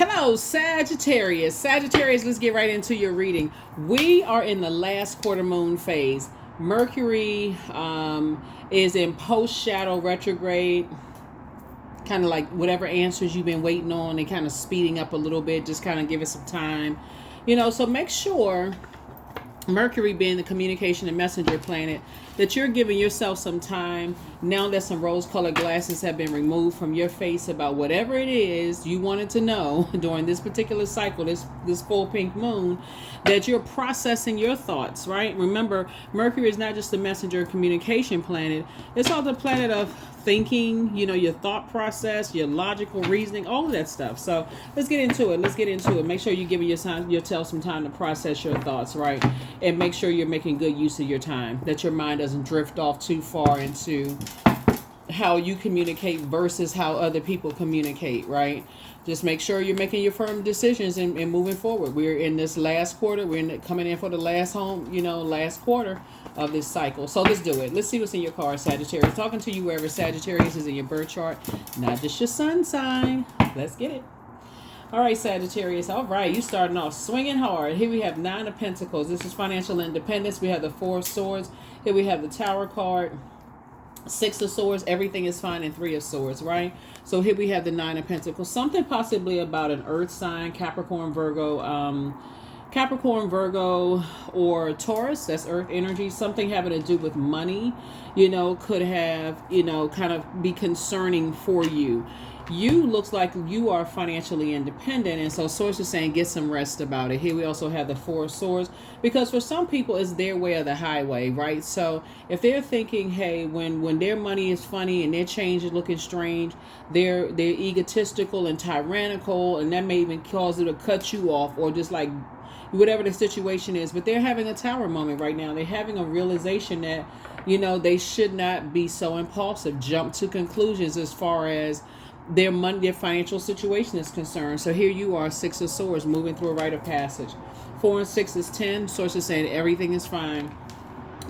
Hello, Sagittarius. Sagittarius, let's get right into your reading. We are in the last quarter moon phase. Mercury is in post shadow retrograde. Kind of like whatever answers you've been waiting on, and kind of speeding up a little bit. Just kind of give it some time. So make sure, Mercury being the communication and messenger planet, that you're giving yourself some time now that some rose-colored glasses have been removed from your face about whatever it is you wanted to know during this particular cycle, this full pink moon, that you're processing your thoughts, right? Remember, Mercury is not just the messenger communication planet. It's also the planet of thinking, your thought process, your logical reasoning, all of that stuff. So let's get into it. Make sure you're giving yourself some time to process your thoughts, right? And make sure you're making good use of your time, that your mind doesn't drift off too far into how you communicate versus how other people communicate, right? Just make sure you're making your firm decisions and moving forward. We're in this last quarter. Coming in for the last quarter of this cycle. So let's do it. Let's see what's in your card, Sagittarius. Talking to you wherever Sagittarius is in your birth chart, not just your sun sign. Let's get it. All right, Sagittarius. All right, you starting off swinging hard. Here we have 9 of Pentacles. This is financial independence. We have the 4 of Swords. Here we have the Tower card. 6 of Swords, everything is fine, and 3 of Swords, right? So here we have the 9 of Pentacles. Something possibly about an earth sign, Capricorn, Virgo, or Taurus. That's earth energy. Something having to do with money, could have, kind of be concerning for you. You looks like you are financially independent, and so Source is saying get some rest about it. Here we also have the 4 of Swords, because for some people it's their way or the highway, right? So if they're thinking, hey, when their money is funny and their change is looking strange, they're egotistical and tyrannical, and that may even cause it to cut you off, or just like whatever the situation is. But they're having a tower moment right now. They're having a realization that they should not be so impulsive, jump to conclusions as far as their money, their financial situation is concerned. So here you are, 6 of Swords, moving through a rite of passage. 4 and 6 is 10. Source is saying everything is fine.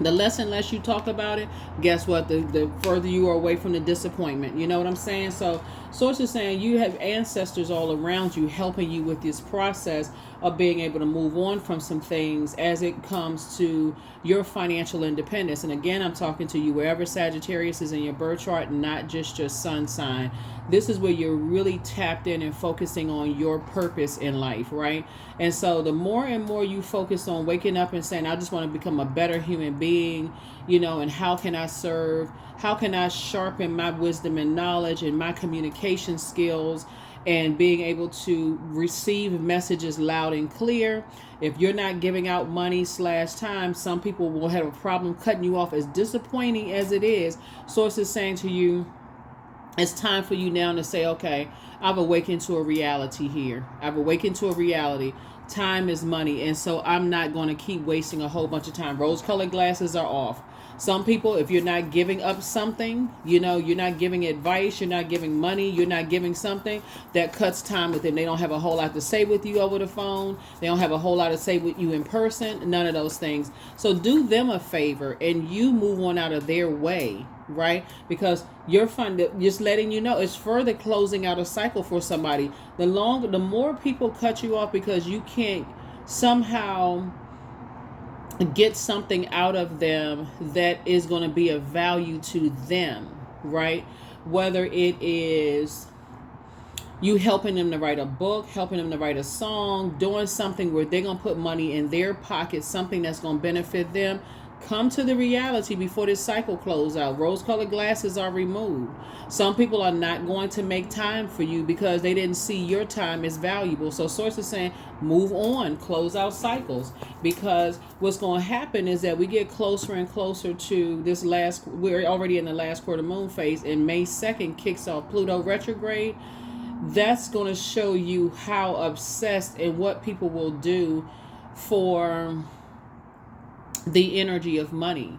The less and less you talk about it, guess what? The further you are away from the disappointment. You know what I'm saying? So Source is saying you have ancestors all around you helping you with this process of being able to move on from some things as it comes to your financial independence. And again, I'm talking to you wherever Sagittarius is in your birth chart, not just your sun sign. This is where you're really tapped in and focusing on your purpose in life, right? And so the more and more you focus on waking up and saying, I just want to become a better human being, and how can I serve? How can I sharpen my wisdom and knowledge and my communication skills, and being able to receive messages loud and clear? If you're not giving out money / time, some people will have a problem cutting you off. As disappointing as it is, Source is saying to you, it's time for you now to say, okay, I've awakened to a reality here. I've awakened to a reality. Time is money. And so I'm not going to keep wasting a whole bunch of time. Rose-colored glasses are off. Some people, if you're not giving up something, you're not giving advice, you're not giving money, you're not giving something, that cuts time with them. They don't have a whole lot to say with you over the phone. They don't have a whole lot to say with you in person. None of those things. So do them a favor and you move on out of their way, right? Because you're just letting you know, it's further closing out a cycle for somebody. The more people cut you off because you can't somehow get something out of them that is going to be of value to them, right? Whether it is you helping them to write a book, helping them to write a song, doing something where they're going to put money in their pocket, something that's going to benefit them. Come to the reality before this cycle closes out. Rose-colored glasses are removed. Some people are not going to make time for you because they didn't see your time as valuable. So Source is saying, move on, close out cycles. Because what's going to happen is that we get closer and closer to this we're already in the last quarter moon phase, and May 2nd kicks off Pluto retrograde. That's going to show you how obsessed and what people will do for the energy of money.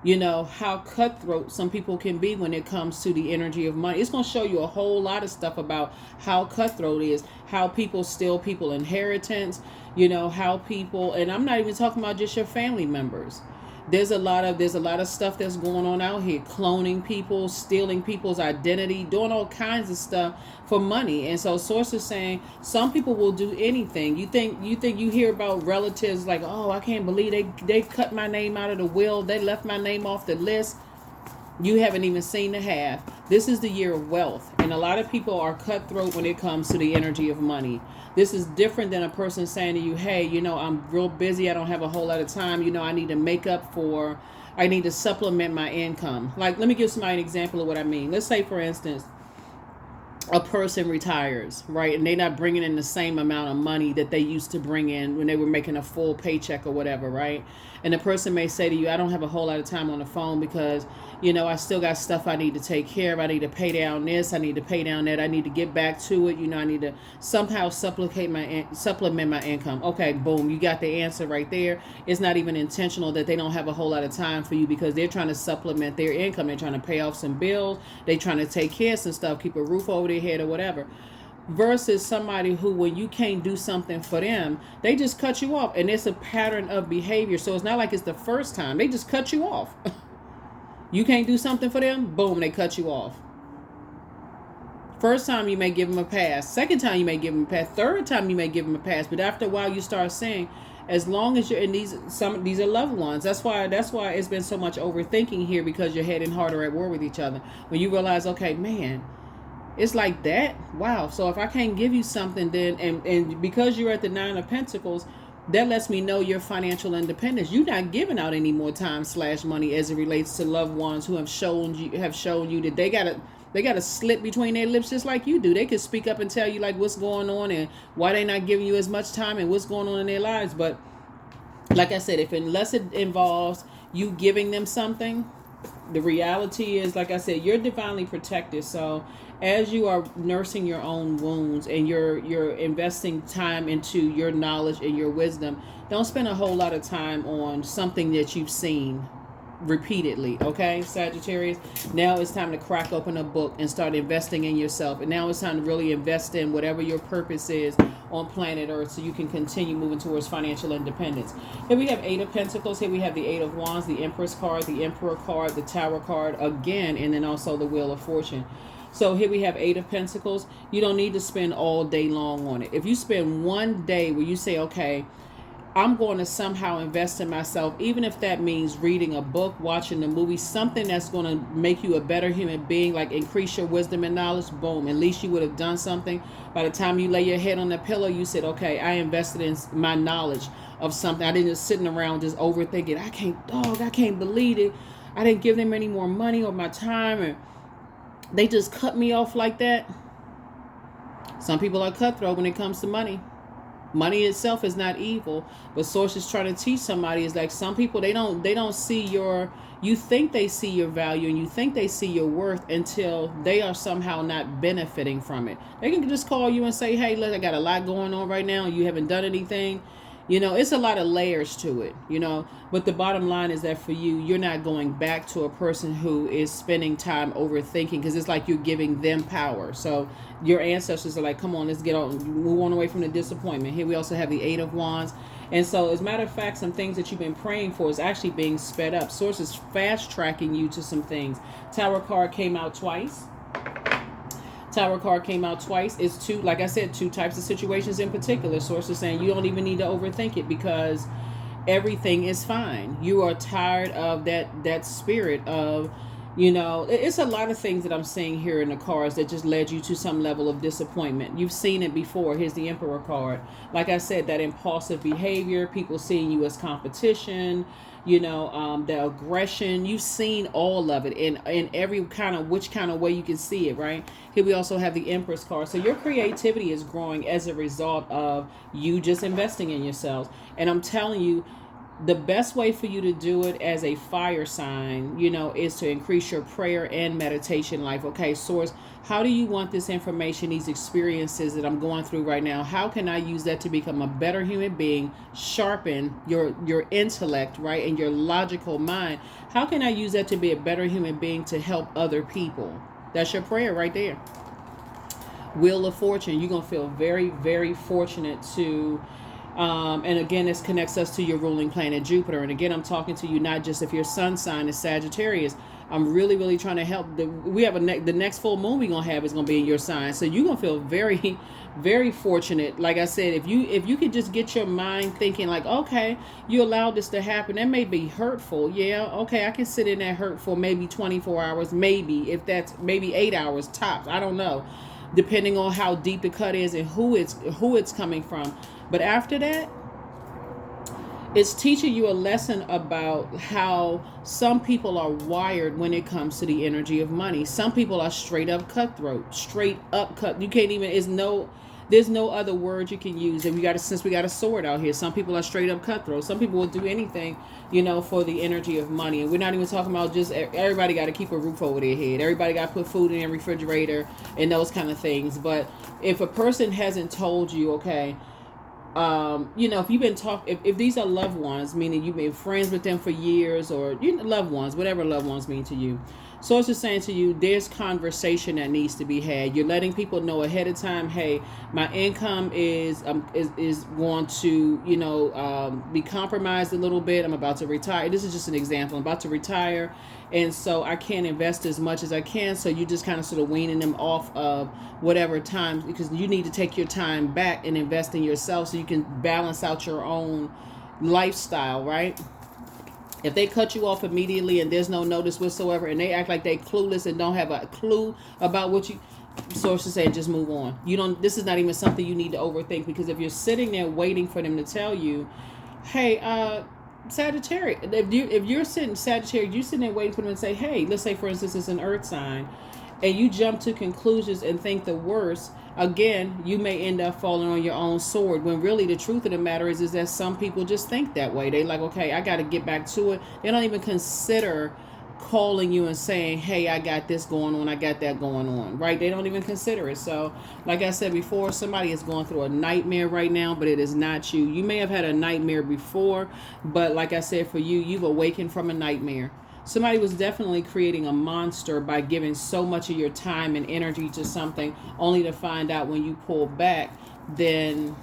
How cutthroat some people can be when it comes to the energy of money. It's going to show you a whole lot of stuff about how cutthroat is, how people steal people inheritance, how people, and I'm not even talking about just your family members. There's a lot of stuff that's going on out here, cloning people, stealing people's identity, doing all kinds of stuff for money. And so source is saying some people will do anything. You hear about relatives like, oh, I can't believe they cut my name out of the will, they left my name off the list. You haven't even seen the half. This is the year of wealth, and a lot of people are cutthroat when it comes to the energy of money. This is different than a person saying to you, hey, I'm real busy, I don't have a whole lot of time, I need to make up for, I need to supplement my income. Like, let me give somebody an example of what I mean. Let's say, for instance, a person retires, right? And they're not bringing in the same amount of money that they used to bring in when they were making a full paycheck or whatever, right? And the person may say to you, I don't have a whole lot of time on the phone because, I still got stuff I need to take care of. I need to pay down this. I need to pay down that. I need to get back to it. I need to somehow supplement my income. Okay, boom. You got the answer right there. It's not even intentional that they don't have a whole lot of time for you because they're trying to supplement their income. They're trying to pay off some bills. They're trying to take care of some stuff, keep a roof over their head or whatever. Versus somebody who, when you can't do something for them, they just cut you off. And it's a pattern of behavior. So it's not like it's the first time. They just cut you off. You can't do something for them, boom, they cut you off. First time you may give them a pass. Second time you may give them a pass. Third time you may give them a pass. But after a while you start saying, as long as you're in these are loved ones. That's why it's been so much overthinking here, because your head and heart are at war with each other. When you realize, okay, man, it's like that. Wow. So if I can't give you something, then and because you're at the 9 of Pentacles, that lets me know your financial independence. You're not giving out any more time / money as it relates to loved ones who have shown you that they got a slit between their lips just like you do. They could speak up and tell you like what's going on and why they're not giving you as much time and what's going on in their lives. But like I said, unless it involves you giving them something, the reality is, like I said, you're divinely protected. So as you are nursing your own wounds and you're investing time into your knowledge and your wisdom, don't spend a whole lot of time on something that you've seen repeatedly. Okay, Sagittarius, now it's time to crack open a book and start investing in yourself. And now it's time to really invest in whatever your purpose is on planet Earth, so you can continue moving towards financial independence. Here we have 8 of Pentacles. Here we have the 8 of Wands, the Empress card, the Emperor card, the Tower card again, and then also the Wheel of Fortune. So here we have 8 of Pentacles. You don't need to spend all day long on it. If you spend one day where you say, okay, I'm going to somehow invest in myself, even if that means reading a book, watching a movie, something that's going to make you a better human being, like increase your wisdom and knowledge, boom, at least you would have done something. By the time you lay your head on the pillow, you said, okay, I invested in my knowledge of something. I didn't just sitting around just overthinking, I can't believe it. I didn't give them any more money or my time, and they just cut me off like that. Some people are cutthroat when it comes to money. Money itself is not evil, but source is trying to teach somebody is like some people, they don't see you think they see your value and you think they see your worth until they are somehow not benefiting from it. They can just call you and say, hey, look, I got a lot going on right now and you haven't done anything. It's a lot of layers to it, but the bottom line is that for you, you're not going back to a person who is spending time overthinking, because it's like you're giving them power. So your ancestors are like, come on, let's get on, move on away from the disappointment. Here we also have the 8 of Wands. And so as a matter of fact, some things that you've been praying for is actually being sped up. Source is fast tracking you to some things. Tower card came out twice. Tower card came out twice. It's two, like I said, 2 types of situations in particular. Source is saying you don't even need to overthink it because everything is fine. You are tired of that spirit of, it's a lot of things that I'm seeing here in the cards that just led you to some level of disappointment. You've seen it before. Here's the Emperor card. Like I said, that impulsive behavior, people seeing you as competition, the aggression. You've seen all of it in every kind of which kind of way you can see it, right? Here we also have the Empress card. So your creativity is growing as a result of you just investing in yourselves. And I'm telling you, the best way for you to do it as a fire sign, is to increase your prayer and meditation life. Okay, source, how do you want this information, these experiences that I'm going through right now? How can I use that to become a better human being, sharpen your intellect, right, and your logical mind? How can I use that to be a better human being to help other people? That's your prayer right there. Wheel of Fortune, you're going to feel very, very fortunate to And again, this connects us to your ruling planet Jupiter. And again, I'm talking to you not just if your sun sign is Sagittarius. I'm really, really trying to help. We have the next full moon we're gonna have is gonna be in your sign, so you're gonna feel very, very fortunate. Like I said, if you could just get your mind thinking like, okay, you allowed this to happen. That may be hurtful. Yeah, okay, I can sit in that hurt for maybe 24 hours, maybe if that's maybe 8 hours tops. I don't know, depending on how deep the cut is and who it's coming from. But after that, it's teaching you a lesson about how some people are wired when it comes to the energy of money. Some people are straight up cutthroat, straight up cut. You can't even, there's no other word you can use. And since we got a sword out here, some people are straight up cutthroat. Some people will do anything, for the energy of money. And we're not even talking about just everybody got to keep a roof over their head. Everybody got to put food in their refrigerator and those kind of things. But if a person hasn't told you, okay, if you've been if these are loved ones, meaning you've been friends with them for years, or loved ones, whatever loved ones mean to you. So it's just saying to you, there's conversation that needs to be had. You're letting people know ahead of time, hey, my income is going to, be compromised a little bit. I'm about to retire. This is just an example. I'm about to retire. And so I can't invest as much as I can. So you just kind of sort of weaning them off of whatever time, because you need to take your time back and invest in yourself so you can balance out your own lifestyle, right? If they cut you off immediately and there's no notice whatsoever, and they act like they clueless and don't have a clue about what you, sources say, just move on. This is not even something you need to overthink, because if you're sitting there waiting for them to tell you, hey, Sagittarius, if you're sitting Sagittarius, you're sitting there waiting for them to say, hey, let's say for instance it's an earth sign, and you jump to conclusions and think the worst, again, you may end up falling on your own sword, when really the truth of the matter is that some people just think that way. They like, okay, I got to get back to it. They don't even consider calling you and saying, hey, I got this going on, I got that going on, right? They don't even consider it. So like I said before, somebody is going through a nightmare right now, but it is not you. You may have had a nightmare before, but like I said, for you, you've awakened from a nightmare. Somebody was definitely creating a monster by giving so much of your time and energy to something, only to find out when you pull back, then,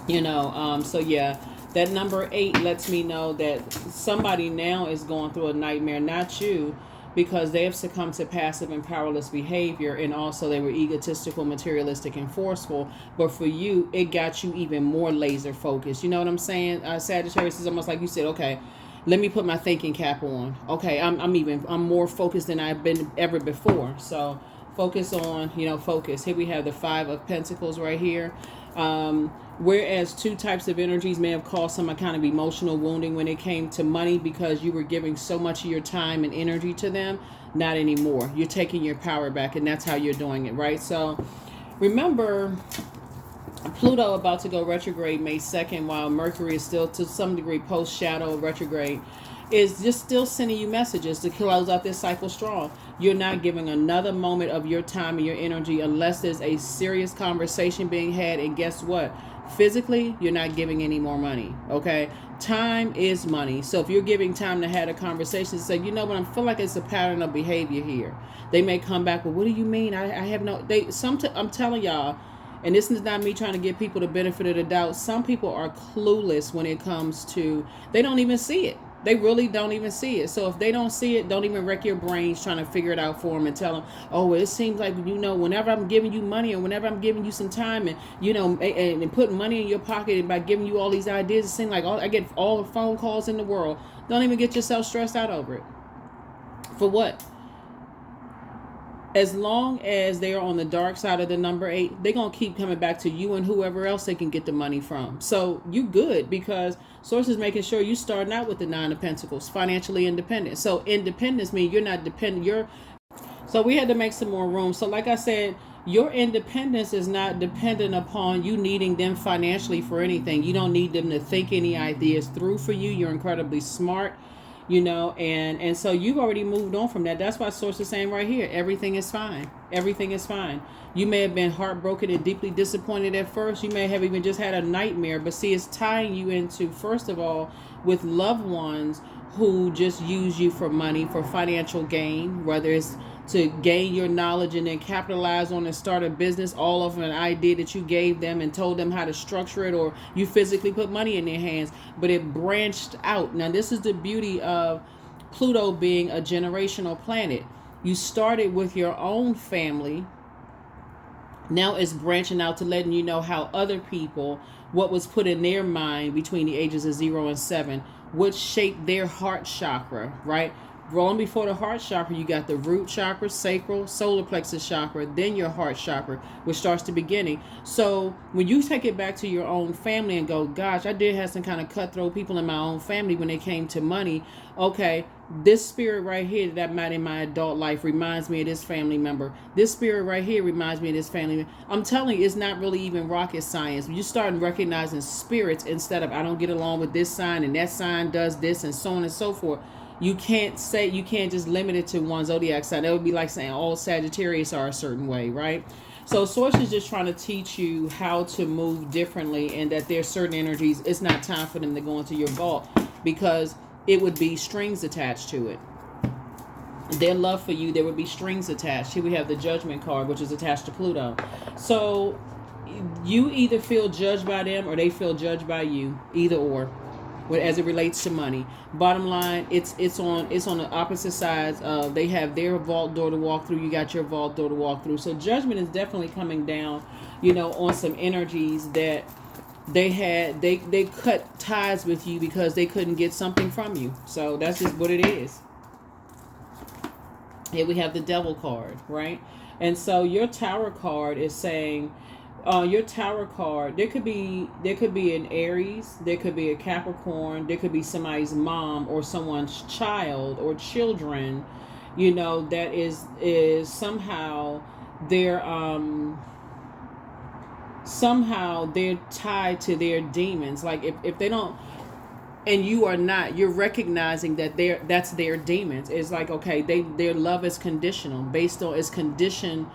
so yeah, that number 8 lets me know that somebody now is going through a nightmare, not you, because they have succumbed to passive and powerless behavior, and also they were egotistical, materialistic, and forceful. But for you, it got you even more laser focused. You know what I'm saying? Sagittarius is almost like you said, okay, let me put my thinking cap on. Okay, I'm more focused than I've been ever before. So focus on, focus. Here we have the 5 of Pentacles right here. Whereas 2 types of energies may have caused some kind of emotional wounding when it came to money, because you were giving so much of your time and energy to them, not anymore. You're taking your power back, and that's how you're doing it, right? So remember, Pluto about to go retrograde May 2nd, while Mercury is still to some degree post-shadow retrograde, is just still sending you messages to close out this cycle strong. You're not giving another moment of your time and your energy unless there's a serious conversation being had. And guess what? Physically, you're not giving any more money, okay? Time is money. So if you're giving time to have a conversation, say, you know what, I feel like it's a pattern of behavior here. They may come back, well, what do you mean? I have no, I'm telling y'all, and this is not me trying to give people the benefit of the doubt. Some people are clueless when it comes to, they don't even see it. They really don't even see it. So if they don't see it, don't even wreck your brains trying to figure it out for them and tell them, oh, it seems like, whenever I'm giving you money, or whenever I'm giving you some time, and, and putting money in your pocket, and by giving you all these ideas, it seems like I get all the phone calls in the world. Don't even get yourself stressed out over it. For what? As long as they are on the dark side of the number 8, they're going to keep coming back to you and whoever else they can get the money from. So you good, because Source is making sure you starting out with the 9 of Pentacles, financially independent. So independence means you're not dependent. So we had to make some more room. So like I said, your independence is not dependent upon you needing them financially for anything. You don't need them to think any ideas through for you. You're incredibly smart. And so you've already moved on from that. That's why Source is saying right here, everything is fine. Everything is fine. You may have been heartbroken and deeply disappointed at first. You may have even just had a nightmare. But see, it's tying you into, first of all, with loved ones who just use you for money, for financial gain, whether it's to gain your knowledge and then capitalize on and start a business all of an idea that you gave them and told them how to structure it, or you physically put money in their hands, but it branched out. Now, this is the beauty of Pluto being a generational planet. You started with your own family. Now it's branching out to letting you know how other people, what was put in their mind between the ages of 0 and 7, what shaped their heart chakra, right? Long before the heart chakra, you got the root chakra, sacral, solar plexus chakra, then your heart chakra, which starts the beginning. So when you take it back to your own family and go, gosh, I did have some kind of cutthroat people in my own family when it came to money. Okay, this spirit right here that I met in my adult life reminds me of this family member. This spirit right here reminds me of this family member. I'm telling you, it's not really even rocket science. You start recognizing spirits instead of, I don't get along with this sign and that sign does this and so on and so forth. You can't just limit it to one zodiac sign. That would be like saying all Sagittarius are a certain way, right? So Source is just trying to teach you how to move differently, and that there's certain energies, it's not time for them to go into your vault, because it would be strings attached to it. Their love for you, there would be strings attached. Here we have the Judgment card, which is attached to Pluto. So you either feel judged by them or they feel judged by you, either or, as it relates to money. Bottom line, it's on the opposite sides of, they have their vault door to walk through, you got your vault door to walk through. So Judgment is definitely coming down, on some energies that they cut ties with you because they couldn't get something from you. So that's just what it is. Here we have the Devil card, right? And so your Tower card is saying, your Tower card, there could be an Aries, there could be a Capricorn, there could be somebody's mom or someone's child or children, that is somehow they're tied to their demons. Like if they don't, and you are not, you're recognizing that that's their demons. It's like, okay, their love is conditional, based on, it's conditioned.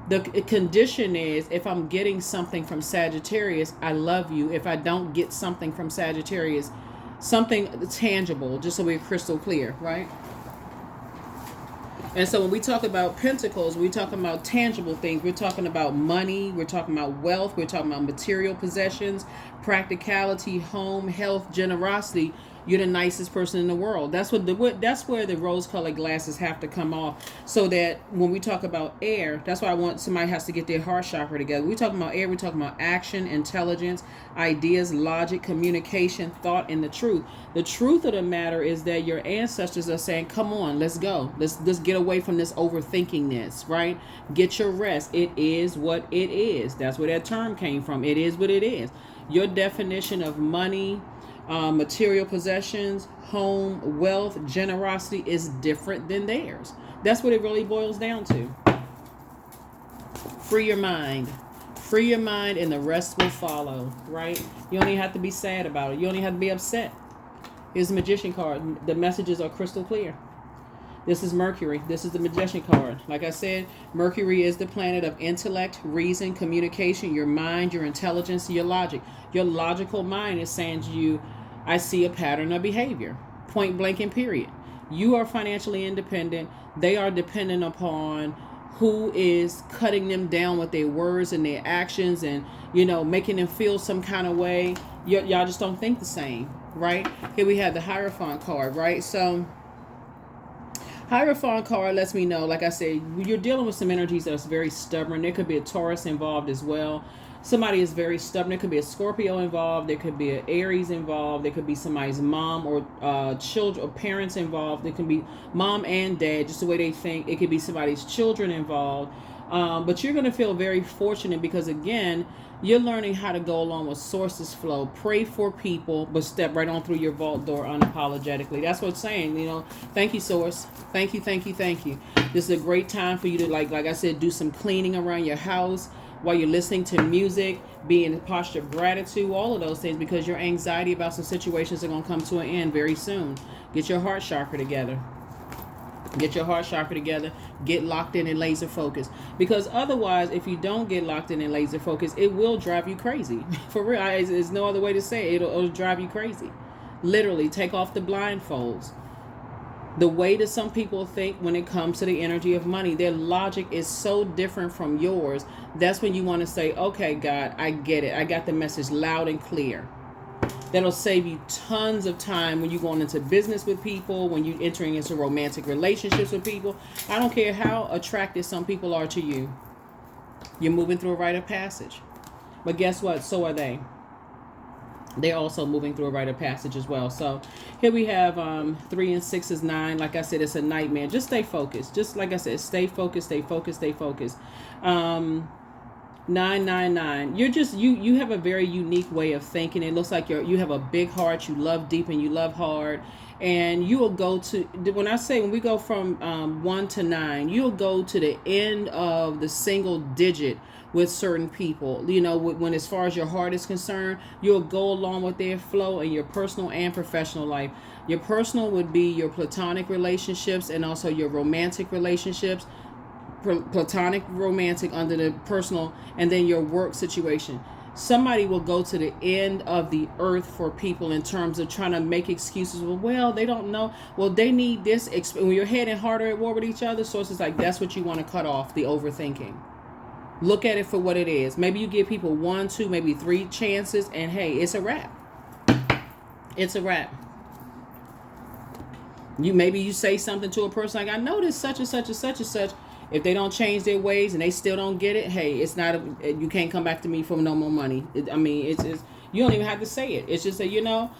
The condition is, if I'm getting something from Sagittarius, I love you. If I don't get something from Sagittarius, something tangible, just so we're crystal clear, right? And so when we talk about pentacles, we're talking about tangible things. We're talking about money. We're talking about wealth. We're talking about material possessions, practicality, home, health, generosity. You're the nicest person in the world. That's where the rose-colored glasses have to come off, so that when we talk about air, that's why I want somebody has to get their heart chakra together. We're talking about air. We're talking about action, intelligence, ideas, logic, communication, thought, and the truth. The truth of the matter is that your ancestors are saying, "Come on, let's go. Let's get away from this overthinkingness, right? Get your rest. It is what it is." That's where that term came from. It is what it is. Your definition of money, material possessions, home, wealth, generosity is different than theirs. That's what it really boils down to. Free your mind. Free your mind and the rest will follow, right? You don't even have to be sad about it. You don't even have to be upset. Here's the Magician card. The messages are crystal clear. This is Mercury. This is the Magician card. Like I said, Mercury is the planet of intellect, reason, communication, your mind, your intelligence, your logic. Your logical mind is saying to you, I see a pattern of behavior. Point blank and period. You are financially independent. They are dependent upon who is cutting them down with their words and their actions and, making them feel some kind of way. Y'all just don't think the same, right? Here we have the Hierophant card, right? So Hierophant card lets me know, like I said, you're dealing with some energies that's very stubborn. There could be a Taurus involved as well. Somebody is very stubborn. There could be a Scorpio involved. There could be an Aries involved. There could be somebody's mom or children or parents involved. There can be mom and dad, just the way they think. It could be somebody's children involved. But you're going to feel very fortunate because, again, you're learning how to go along with Source's flow. Pray for people, but step right on through your vault door unapologetically. That's what it's saying, Thank you, Source. Thank you, thank you, thank you. This is a great time for you to, like I said, do some cleaning around your house while you're listening to music, be in a posture of gratitude, all of those things, because your anxiety about some situations are going to come to an end very soon. Get your heart chakra together. Get your heart chakra together. Get locked in and laser focus. Because otherwise, if you don't get locked in and laser focus, it will drive you crazy. For real. There's no other way to say it. It'll drive you crazy. Literally, take off the blindfolds. The way that some people think when it comes to the energy of money, their logic is so different from yours. That's when you want to say, okay, God, I get it. I got the message loud and clear. That'll save you tons of time when you're going into business with people, when you're entering into romantic relationships with people. I don't care how attractive some people are to you. You're moving through a rite of passage. But guess what? So are they. They're also moving through a rite of passage as well. So here we have 3 and 6 is 9. Like I said, it's a nightmare. Just stay focused. Just like I said, stay focused, stay focused, stay focused. 999. You're just you have a very unique way of thinking. It looks like you have a big heart. You love deep and you love hard. And you will go to, when we go from 1 to 9, you'll go to the end of the single digit with certain people. You know, when as far as your heart is concerned, you'll go along with their flow in your personal and professional life. Your personal would be your platonic relationships and also your romantic relationships. Platonic, romantic under the personal, and then your work situation. Somebody will go to the end of the earth for people in terms of trying to make excuses. Well, they don't know. Well, they need this. When your head and heart are at war with each other, so it's just like that's what you want to cut off, the overthinking. Look at it for what it is. Maybe you give people 1, 2, maybe 3 chances, and hey, it's a wrap. It's a wrap. Maybe you say something to a person like, I know this such and such and such and such. If they don't change their ways and they still don't get it, hey, it's not. You can't come back to me for no more money. It's you don't even have to say it. It's just that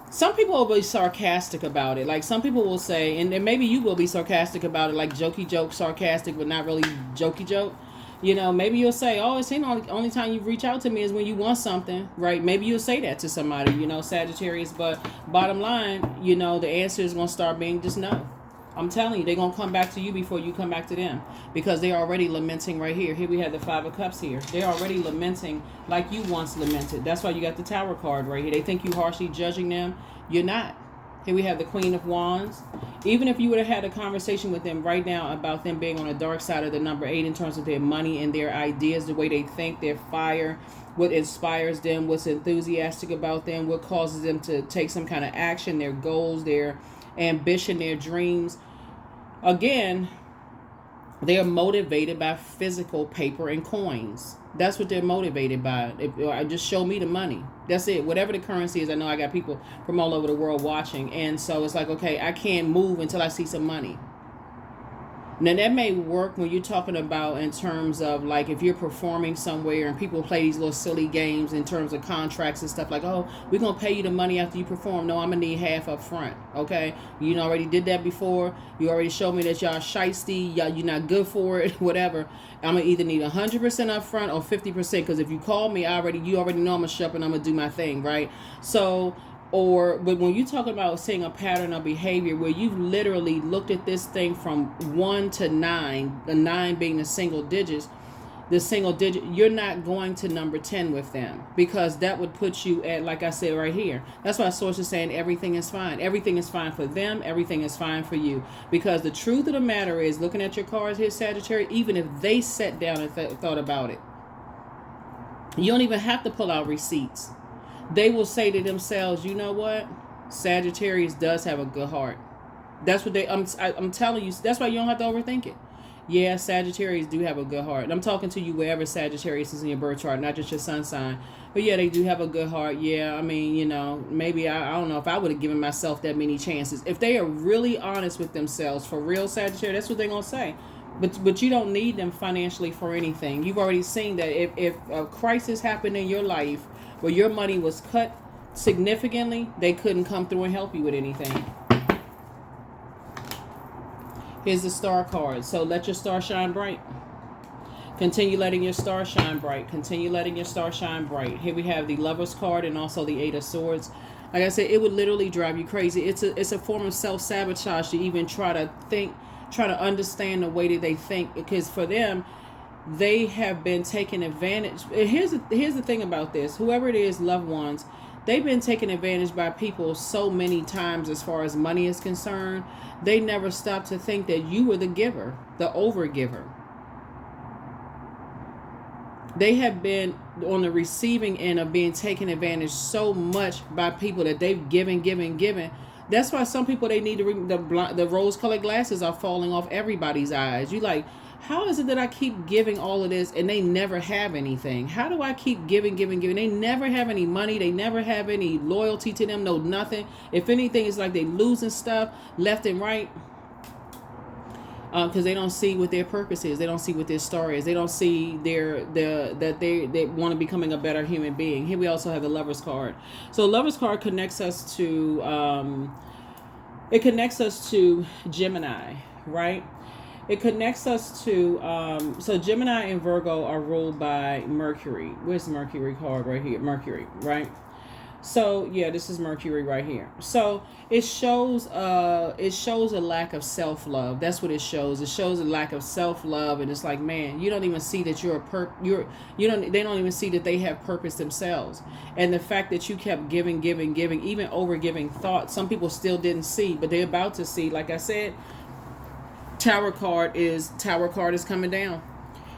some people will be sarcastic about it. Like some people will say, and then maybe you will be sarcastic about it, like jokey joke, sarcastic, but not really jokey joke. Maybe you'll say, oh, it's the only time you reach out to me is when you want something, right? Maybe you'll say that to somebody, Sagittarius. But bottom line, the answer is going to start being just no. I'm telling you, they're going to come back to you before you come back to them because they're already lamenting right here. Here we have the 5 of Cups here. They're already lamenting like you once lamented. That's why you got the Tower card right here. They think you harshly judging them. You're not. Here we have the Queen of Wands. Even if you would have had a conversation with them right now about them being on the dark side of the number 8 in terms of their money and their ideas, the way they think, their fire, what inspires them, what's enthusiastic about them, what causes them to take some kind of action, their goals, their ambition, their dreams. Again, they are motivated by physical paper and coins. That's what they're motivated by. Just show me the money. That's it. Whatever the currency is. I know I got people from all over the world watching. And so it's like, okay, I can't move until I see some money. Now, that may work when you're talking about in terms of like if you're performing somewhere and people play these little silly games in terms of contracts and stuff like, oh, we're going to pay you the money after you perform. No, I'm going to need half up front. Okay. You already did that before. You already showed me that y'all shiesty. You're not good for it, whatever. I'm going to either need 100% up front or 50% because if you call me, you already know I'm going to show up and I'm going to do my thing, right? So... but when you're talking about seeing a pattern of behavior where you've literally looked at this thing from 1 to 9, the 9 being the single digit, you're not going to number 10 with them because that would put you at, like I said right here. That's why Source is saying everything is fine. Everything is fine for them. Everything is fine for you. Because the truth of the matter is, looking at your cards here, Sagittarius, even if they sat down and thought about it, you don't even have to pull out receipts. They will say to themselves, you know what? Sagittarius does have a good heart. That's what I'm telling you. That's why you don't have to overthink it. Yeah, Sagittarius do have a good heart. And I'm talking to you wherever Sagittarius is in your birth chart, not just your sun sign. But yeah, they do have a good heart. Yeah, maybe I don't know if I would have given myself that many chances. If they are really honest with themselves, for real Sagittarius, that's what they're going to say. But you don't need them financially for anything. You've already seen that if a crisis happened in your life where your money was cut significantly, they couldn't come through and help you with anything. Here's the Star card. So let your star shine bright. Continue letting your star shine bright. Continue letting your star shine bright. Here we have the Lover's card and also the 8 of Swords. Like I said, it would literally drive you crazy. It's a form of self-sabotage to even try to understand the way that they think, because for them, they have been taken advantage. Here's the thing about this. Whoever it is, loved ones, they've been taken advantage by people so many times as far as money is concerned. They never stop to think that you were the giver, the overgiver. They have been on the receiving end of being taken advantage so much by people that they've given, That's why some people, they need to the rose-colored glasses are falling off everybody's eyes. You like, how is it that I keep giving all of this and they never have anything? How do I keep giving, giving, giving? They never have any money. They never have any loyalty to them. No, nothing. If anything, it's like they losing stuff left and right. Because they don't see what their purpose is. They don't see what their star is. They don't see that they want to becoming a better human being. Here we also have the Lover's card. So Lover's card connects us to Gemini, right? It connects us to so Gemini and Virgo are ruled by Mercury. Where's the Mercury card? Right here, Mercury, right? So yeah, this is Mercury right here. So it shows a lack of self-love. That's what it shows. It shows a lack of self-love, and it's like, man, you don't even see that they don't even see that they have purpose themselves. And the fact that you kept giving, even over giving thought, some people still didn't see, but they're about to see. Like I said, Tower card is coming down.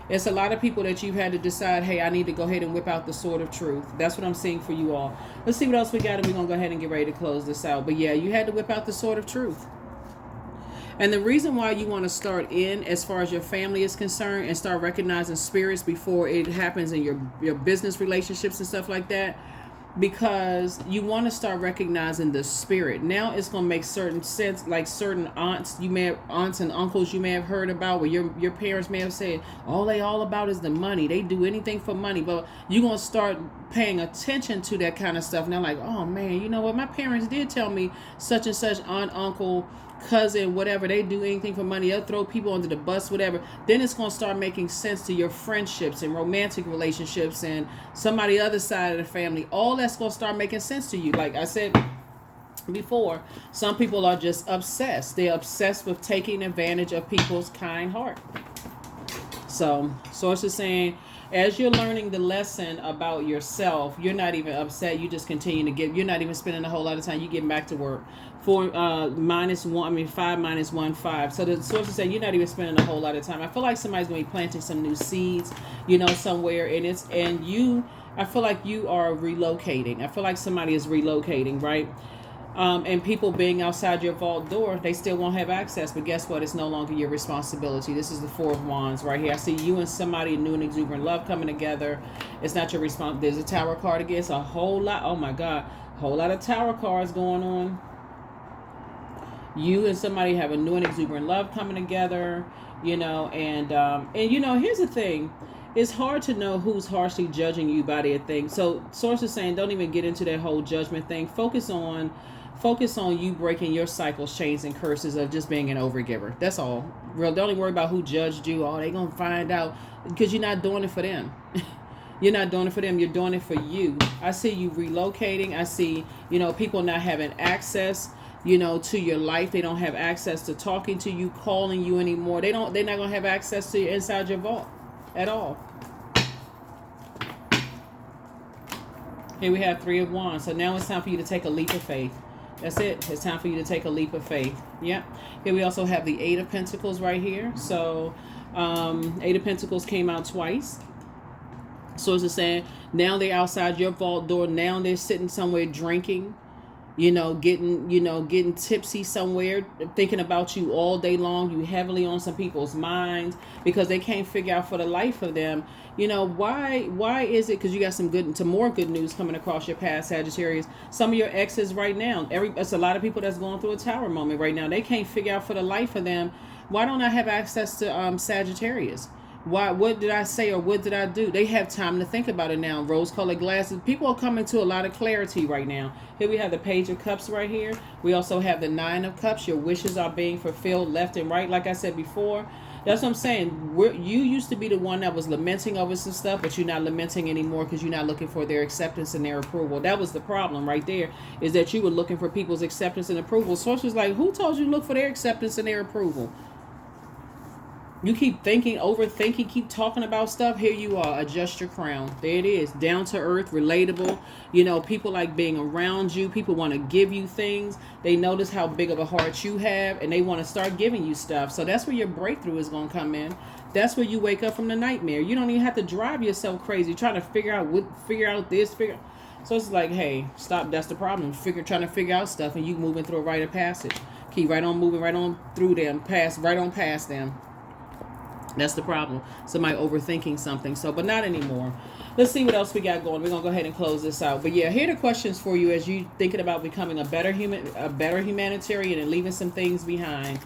It's a lot of people that you've had to decide, hey, I need to go ahead and whip out the sword of truth. That's what I'm seeing for you all. Let's see what else we got, and we're going to go ahead and get ready to close this out. But yeah, you had to whip out the sword of truth. And the reason why you want to start in, as far as your family is concerned, and start recognizing spirits before it happens in your business relationships and stuff like that, because you want to start recognizing the spirit. Now it's going to make certain sense, like certain aunts and uncles you may have heard about, where your parents may have said, all they all about is the money. They do anything for money. But you're going to start paying attention to that kind of stuff. And they're like, oh man, you know what? My parents did tell me such and such aunt, uncle, cousin, whatever, they do anything for money. They'll throw people under the bus, whatever. Then it's going to start making sense to your friendships and romantic relationships and somebody other side of the family. All that's going to start making sense to you. Like I said before, some people are just obsessed. They're obsessed with taking advantage of people's kind heart. So Source is saying, as you're learning the lesson about yourself, you're not even upset. You just continue to give. You're not even spending a whole lot of time. You getting back to work. 5 minus 1, 5. So the Source is saying you're not even spending a whole lot of time. I feel like somebody's going to be planting some new seeds, somewhere. I feel like you are relocating. I feel like somebody is relocating, right? And people being outside your vault door, they still won't have access. But guess what? It's no longer your responsibility. This is the 4 of Wands right here. I see you and somebody in new and exuberant love coming together. It's not your response. There's a Tower card again. It's a whole lot. Oh my God. A whole lot of Tower cards going on. You and somebody have a new and exuberant love coming together, and here's the thing. It's hard to know who's harshly judging you by their thing. So Source is saying, don't even get into that whole judgment thing. Focus on you breaking your cycles, chains, and curses of just being an overgiver. That's all. Don't even worry about who judged you. Oh, they gonna find out, because you're not doing it for them. You're not doing it for them. You're doing it for you. I see you relocating. I see, people not having access, to your life. They don't have access to talking to you, calling you anymore. They're not going to have access to you inside your vault at all. Here we have 3 of Wands. So now it's time for you to take a leap of faith. That's it. It's time for you to take a leap of faith. Yep. Here we also have the 8 of Pentacles right here. So 8 of Pentacles came out twice. So it's saying now they're outside your vault door. Now they're sitting somewhere drinking, getting tipsy somewhere, thinking about you all day long. You heavily on some people's minds because they can't figure out for the life of them, why is it? Because you got some more good news coming across your path, Sagittarius. Some of your exes right now, it's a lot of people that's going through a Tower moment right now. They can't figure out for the life of them, why don't I have access to Sagittarius? What did I say or what did I do? They have time to think about it now. Rose-colored glasses. People are coming to a lot of clarity right now. Here we have the Page of Cups right here. We also have the 9 of Cups. Your wishes are being fulfilled left and right. Like I said before, that's what I'm saying. You used to be the one that was lamenting over some stuff, but you're not lamenting anymore because you're not looking for their acceptance and their approval. That was the problem right there, is that you were looking for people's acceptance and approval. Source was like, who told you to look for their acceptance and their approval? You keep thinking, overthinking, keep talking about stuff. Here you are. Adjust your crown. There it is. Down to earth, relatable. People like being around you. People want to give you things. They notice how big of a heart you have, and they want to start giving you stuff. So that's where your breakthrough is going to come in. That's where you wake up from the nightmare. You don't even have to drive yourself crazy trying to figure out this. So it's like, hey, stop. That's the problem. Trying to figure out stuff, and you moving through a rite of passage. Keep right on moving, right on through them, right on past them. That's the problem. Somebody overthinking something. So, but not anymore. Let's see what else we got going. We're gonna go ahead and close this out. But yeah, here are the questions for you as you thinking about becoming a better humanitarian, and leaving some things behind.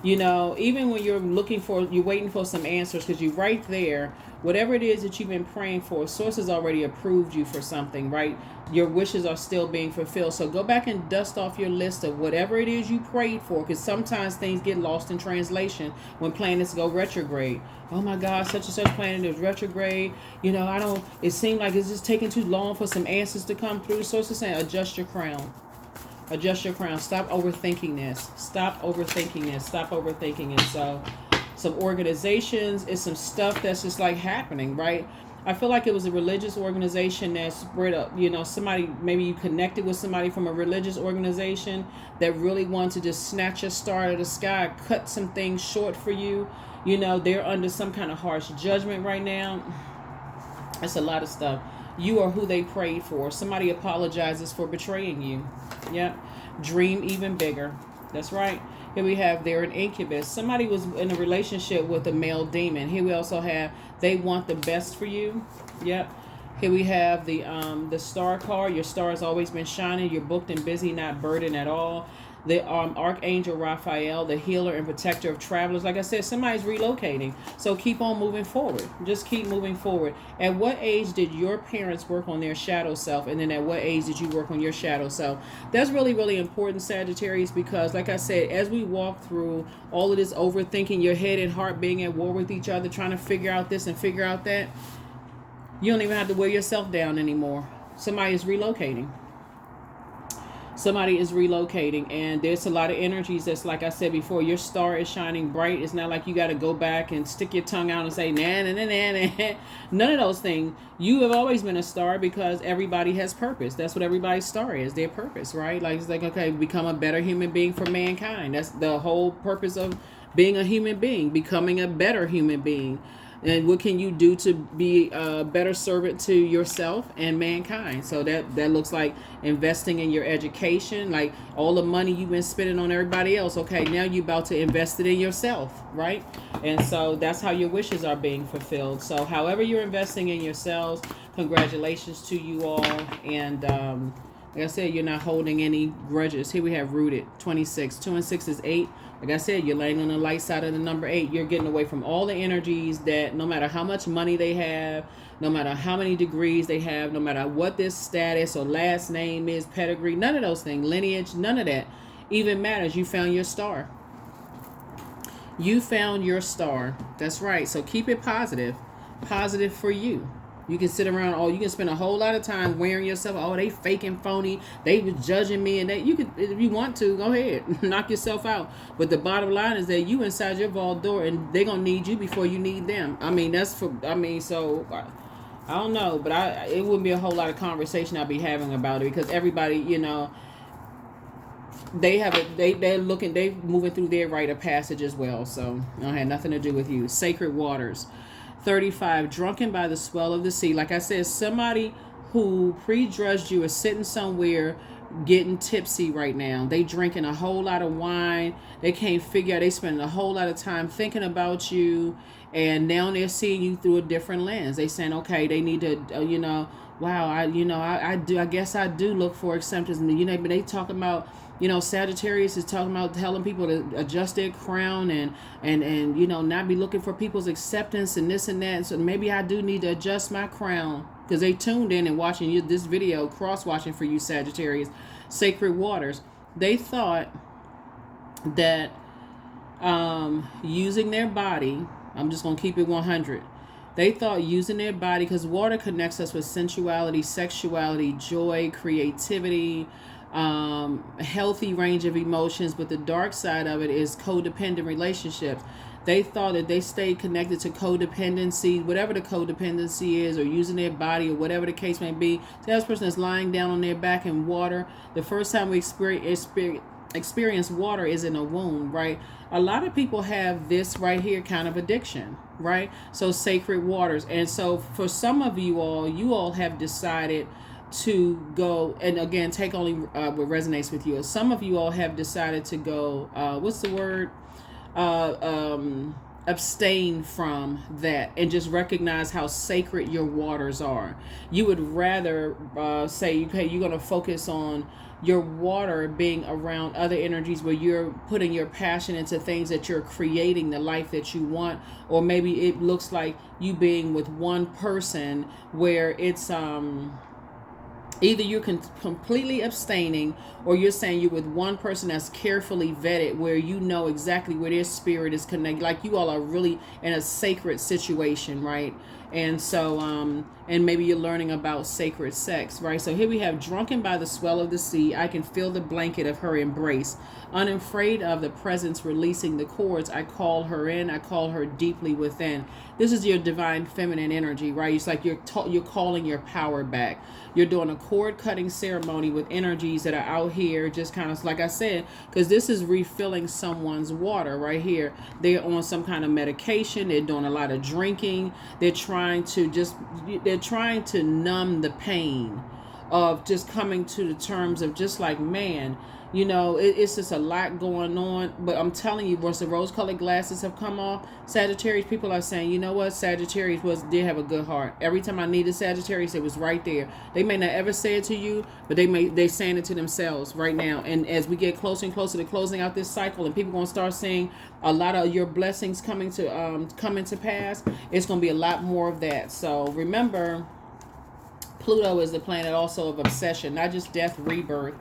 You know, even when you're waiting for some answers, because you're right there. Whatever it is that you've been praying for, source has already approved you for something, right? Your wishes are still being fulfilled. So go back and dust off your list of whatever it is you prayed for, because sometimes things get lost in translation when planets go retrograde. Oh my God, such and such planet is retrograde. You know, it seemed like it's just taking too long for some answers to come through. Source is saying, adjust your crown. Adjust your crown. Stop overthinking this. Stop overthinking this. Stop overthinking it. So some organizations, it's some stuff that's just like happening, right? I feel like it was a religious organization that spread up, you know, somebody, maybe you connected with somebody from a religious organization that really wanted to just snatch a star out of the sky, cut some things short for you. You know, they're under some kind of harsh judgment right now. That's a lot of stuff. You are who they prayed for. Somebody apologizes for betraying you. Yep. Dream even bigger. That's right. Here we have, they're an incubus. Somebody was in a relationship with a male demon. Here we also have, they want the best for you. Yep. Here we have the star card. Your star has always been shining. You're booked and busy, not burdened at all. The Archangel Raphael, the healer and protector of travelers. Like I said, somebody's relocating. So keep on moving forward. Just keep moving forward. At what age did your parents work on their shadow self? And then at what age did you work on your shadow self? That's really, really important, Sagittarius, because like I said, as we walk through all of this overthinking, your head and heart being at war with each other, trying to figure out this and figure out that, you don't even have to wear yourself down anymore. Somebody is relocating. Somebody is relocating, and there's a lot of energies that's, like I said before, your star is shining bright. It's not like you got to go back and stick your tongue out and say nah, nah, nah, nah, nah. None of those things. You have always been a star, because everybody has purpose. That's what everybody's star is, their purpose, right? Like, it's like, okay, become a better human being for mankind. That's the whole purpose of being a human being, becoming a better human being. And what can you do to be a better servant to yourself and mankind? So that looks like investing in your education, like all the money you've been spending on everybody else. Okay, now you're about to invest it in yourself, right? And so that's how your wishes are being fulfilled. So however you're investing in yourselves, congratulations to you all. And like I said, you're not holding any grudges. Here we have rooted, 26. 2 and 6 is 8. Like I said, you're laying on the light side of the number 8. You're getting away from all the energies that no matter how much money they have, no matter how many degrees they have, no matter what this status or last name is, pedigree, none of those things, lineage, none of that even matters. You found your star. You found your star. That's right. So keep it positive. Positive for you. You can sit around, you can spend a whole lot of time wearing yourself, they fake and phony, they was judging me, and you could, if you want to, go ahead, knock yourself out. But the bottom line is that you inside your vault door, and they're going to need you before you need them. So, I don't know, but it wouldn't be a whole lot of conversation I'd be having about it, because everybody, they're moving through their rite of passage as well. So, it had nothing to do with you. Sacred waters. 35, drunken by the swell of the sea. Like I said, somebody who prejudged you is sitting somewhere getting tipsy right now. They drinking a whole lot of wine. They can't figure out, they spending a whole lot of time thinking about you, and now they're seeing you through a different lens. They saying, okay, they need to, wow, I guess I do look for acceptance. And, but they talking about, Sagittarius is talking about telling people to adjust their crown and not be looking for people's acceptance and this and that. So maybe I do need to adjust my crown, because they tuned in and watching this video, cross-watching for you, Sagittarius. Sacred waters. They thought that using their body, I'm just going to keep it 100. They thought using their body, because water connects us with sensuality, sexuality, joy, creativity, healthy range of emotions, but the dark side of it is codependent relationships. They thought that they stayed connected to codependency, whatever the codependency is, or using their body, or whatever the case may be. So that person is lying down on their back in water. The first time we experience water is in a womb, right? A lot of people have this right here kind of addiction, right? So sacred waters. And so for some of you all have decided to go, and again, take only what resonates with you. Some of you all have decided to go, what's the word? Uh, um, Abstain from that and just recognize how sacred your waters are. You would rather say, okay, you're going to focus on your water being around other energies where you're putting your passion into things that you're creating the life that you want. Or maybe it looks like you being with one person where it's either you're completely abstaining, or you're saying you're with one person that's carefully vetted, where you know exactly where their spirit is connected. Like you all are really in a sacred situation, right? And so, and maybe you're learning about sacred sex, right? So here we have, drunken by the swell of the sea, I can feel the blanket of her embrace. Unafraid of the presence releasing the cords, I call her in, I call her deeply within. This is your divine feminine energy, right? It's like you're calling your power back. You're doing a cord cutting ceremony with energies that are out here, just kind of like I said, because this is refilling someone's water right here. They're on some kind of medication. They're doing a lot of drinking. They're trying to numb the pain of just coming to the terms of just like, man, it's just a lot going on. But I'm telling you, once the rose-colored glasses have come off, Sagittarius people are saying, you know what, Sagittarius did have a good heart. Every time I needed Sagittarius, it was right there. They may not ever say it to you, but they're saying it to themselves right now. And as we get closer and closer to closing out this cycle, and people are going to start seeing a lot of your blessings coming to pass, it's going to be a lot more of that. So remember, Pluto is the planet also of obsession, not just death, rebirth.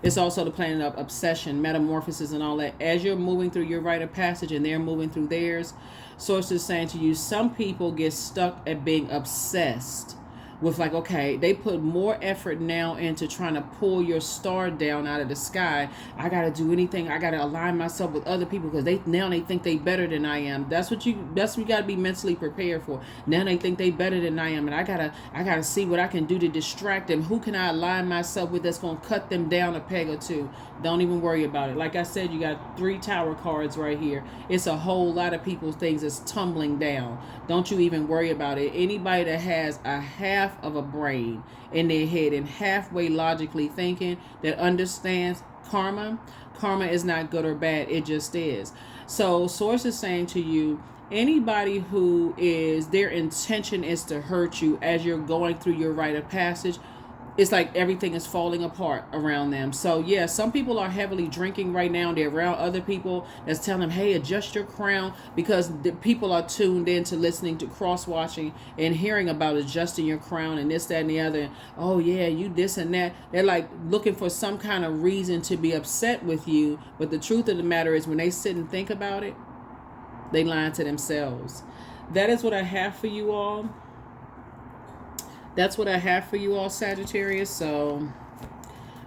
It's also the planet of obsession, metamorphosis, and all that. As you're moving through your rite of passage and they're moving through theirs, Source is saying to you, some people get stuck at being obsessed with, like, okay, they put more effort now into trying to pull your star down out of the sky. I got to do anything. I got to align myself with other people because they think they better than I am. That's what you got to be mentally prepared for. Now they think they better than I am, and I gotta see what I can do to distract them. Who can I align myself with that's going to cut them down a peg or two? Don't even worry about it. Like I said, you got 3 tower cards right here. It's a whole lot of people's things that's tumbling down. Don't you even worry about it. Anybody that has a half of a brain in their head and halfway logically thinking, that understands karma is not good or bad. It just is. So Source is saying to you, anybody who their intention is to hurt you as you're going through your rite of passage, it's like everything is falling apart around them. So yeah, some people are heavily drinking right now. They're around other people that's telling them, hey, adjust your crown, because the people are tuned in to listening to cross-watching and hearing about adjusting your crown and this, that, and the other. Oh yeah, you this and that. They're like looking for some kind of reason to be upset with you. But the truth of the matter is, when they sit and think about it, they lying to themselves. That is what I have for you all. That's what I have for you all, Sagittarius. So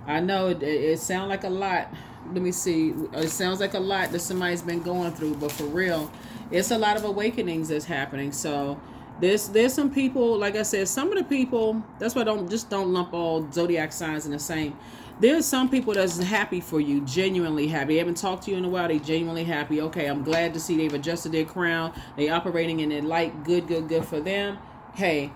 I know it sounds like a lot. Let me see. It sounds like a lot that somebody's been going through, but for real, it's a lot of awakenings that's happening. So there's some people, like I said, some of the people, that's why don't lump all zodiac signs in the same. There's some people that's happy for you, genuinely happy. They haven't talked to you in a while. They genuinely happy. Okay, I'm glad to see they've adjusted their crown. They operating in their light. Good for them. Hey,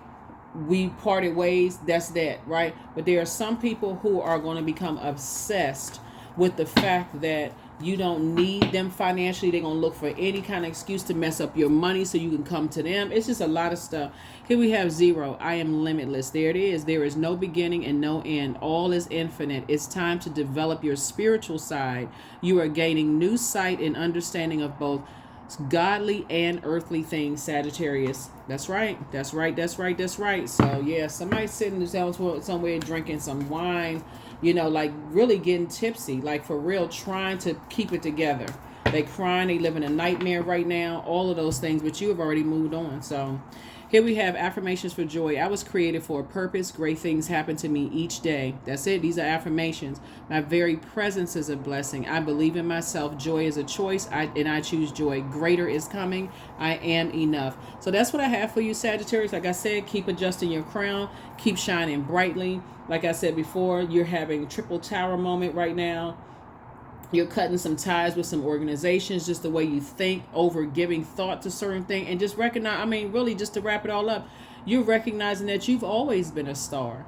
we parted ways, that's that, right? But there are some people who are going to become obsessed with the fact that you don't need them financially. They're going to look for any kind of excuse to mess up your money so you can come to them. It's just a lot of stuff. Here we have 0. I am limitless. There it is. There is no beginning and no end. All is infinite. It's time to develop your spiritual side. You are gaining new sight and understanding of both godly and earthly things, Sagittarius. That's right. So yeah, somebody sitting somewhere drinking some wine, like really getting tipsy, like for real, trying to keep it together. They crying, they live in a nightmare right now, all of those things, but you have already moved on. So here we have affirmations for joy. I was created for a purpose. Great things happen to me each day. That's it. These are affirmations. My very presence is a blessing. I believe in myself. Joy is a choice, and I choose joy. Greater is coming. I am enough. So that's what I have for you, Sagittarius. Like I said, keep adjusting your crown. Keep shining brightly. Like I said before, you're having triple tower moment right now. You're cutting some ties with some organizations, just the way you think, over giving thought to certain things, and just recognize, really just to wrap it all up, you're recognizing that you've always been a star.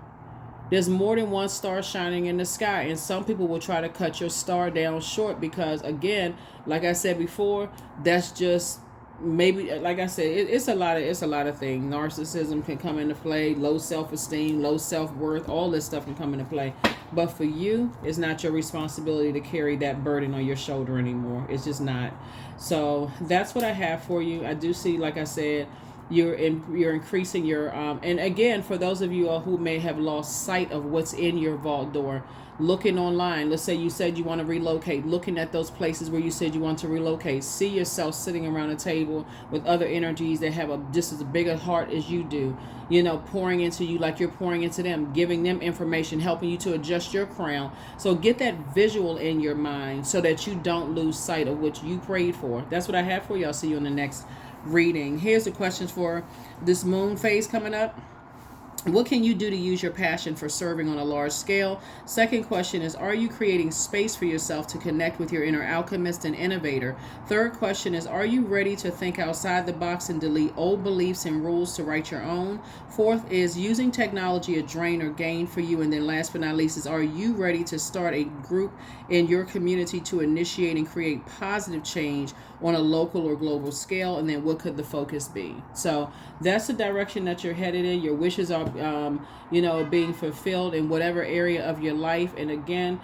There's more than one star shining in the sky, and some people will try to cut your star down short because, again, like I said before, that's just maybe, like I said, it's a lot of things. Narcissism can come into play, low self-esteem, low self-worth, all this stuff can come into play. But for you, it's not your responsibility to carry that burden on your shoulder anymore. It's just not. So that's what I have for you. I do see, like I said, you're increasing your and again, for those of you who may have lost sight of what's in your vault door, looking online, let's say you said you want to relocate, looking at those places where you said you want to relocate, see yourself sitting around a table with other energies that have just as big a heart as you do, pouring into you like you're pouring into them, giving them information, helping you to adjust your crown. So get that visual in your mind so that you don't lose sight of what you prayed for. That's what I have for you. I'll see you in the next reading. Here's the questions for this moon phase coming up. What can you do to use your passion for serving on a large scale? Second question is, are you creating space for yourself to connect with your inner alchemist and innovator? Third question is, are you ready to think outside the box and delete old beliefs and rules to write your own? Fourth is, using technology a drain or gain for you? And then last but not least is, are you ready to start a group in your community to initiate and create positive change on a local or global scale? And then what could the focus be? So that's the direction that you're headed in. Your wishes are being fulfilled in whatever area of your life. And again,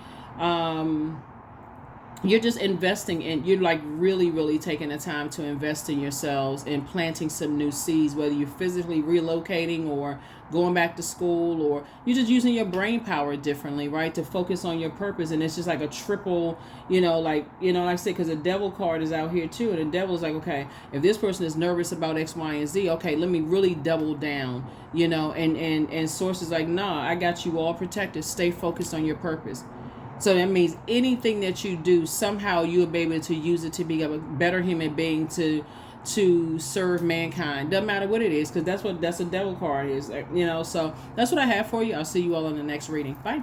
you're just investing in, you're like really, really taking the time to invest in yourselves and planting some new seeds, whether you're physically relocating or going back to school, or you're just using your brain power differently, right? To focus on your purpose. And it's just like a triple, like I said, because the devil card is out here too. And the devil's like, okay, if this person is nervous about X, Y, and Z, okay, let me really double down, and sources like, nah, I got you all protected. Stay focused on your purpose. So that means anything that you do, somehow you'll be able to use it to be a better human being, to serve mankind. Doesn't matter what it is, because that's a devil card is, So that's what I have for you. I'll see you all in the next reading. Bye.